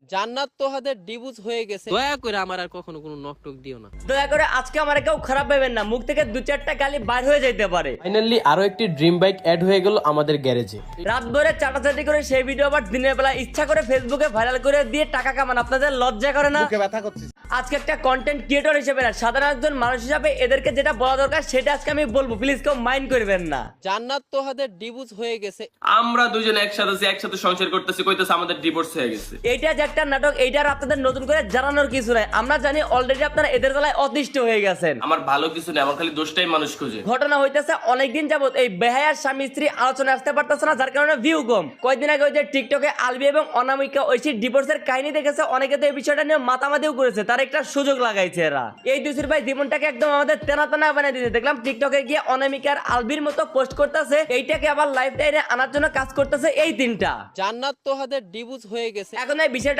জান্নাত তোহাদের ডিভোর্স হয়ে গেছে, দয়া করে আমার আর কখনো কোনো নকটক দিও না। দয়া করে আজকে আমার কেউ খারাপ ভাবেন না, মুখ থেকে 2-4টা গালি বাইর হয়ে যেতে পারে। ফাইনালি আরো একটি ড্রিম বাইক অ্যাড হয়ে গেল আমাদের গ্যারেজে। রাত ভরে চাটাচাটি করে সেই ভিডিও আবার দিনের বেলা ইচ্ছা করে ফেসবুকে ভাইরাল করে দিয়ে টাকা কামান, আপনাদের লজ্জা করে না? আজকে একটা কন্টেন্ট ক্রিয়েটর হিসেবে না, সাধারণ একজন মানুষ হিসাবে এদেরকে যেটা বলা দরকার সেটা আজকে আমি বলবো, প্লিজ কেউ মাইন্ড করবেন না। জান্নাত তোহাদের ডিভোর্স হয়ে গেছে, আমরা দুজন একসাথে সংসার করতেছি, কইতেছে আমাদের ডিভোর্স হয়ে গেছে। এইটা যে একটা নাটক, এইটার আপনাদের নতুন করে জানানোর কিছু নাই। আমরা জানি অলরেডি আপনারা এদের বেলায় অতিষ্ঠ হয়ে গেছেন। আমার ভালো কিছু নেই, আমার খালি দোষটাই মানুষ খোঁজে। ঘটনা হইতেছে অনেকদিন যাবত এই বেহায়ার স্বামী স্ত্রী আলোচনা আসতে পারতেছে না, যার কারণে ভিউ কম। কয়েকদিন আগে ওই যে টিকটকে আলবি এবং অনামিকা ঐশীর ডিভোর্সের কাহিনী দেখেছে, অনেকে তো এই বিষয়টা নিয়ে মাতামাতিও করেছে, তার একটা সুযোগ লাগাইছে এরা। এই দুসির ভাই জীবনটাকে একদম আমাদের তেনা তেনা বানিয়ে দিতে দেখলাম টিকটকে গিয়ে অনামিকার আলবির মতো পোস্ট করতেছে, এইটাকে আবার লাইফ টাইমে আনার জন্য কাজ করতেছে এই তিনটা। জান্নাত তোহাদের ডিভোর্স হয়ে গেছে। এখন এই বিষয়টা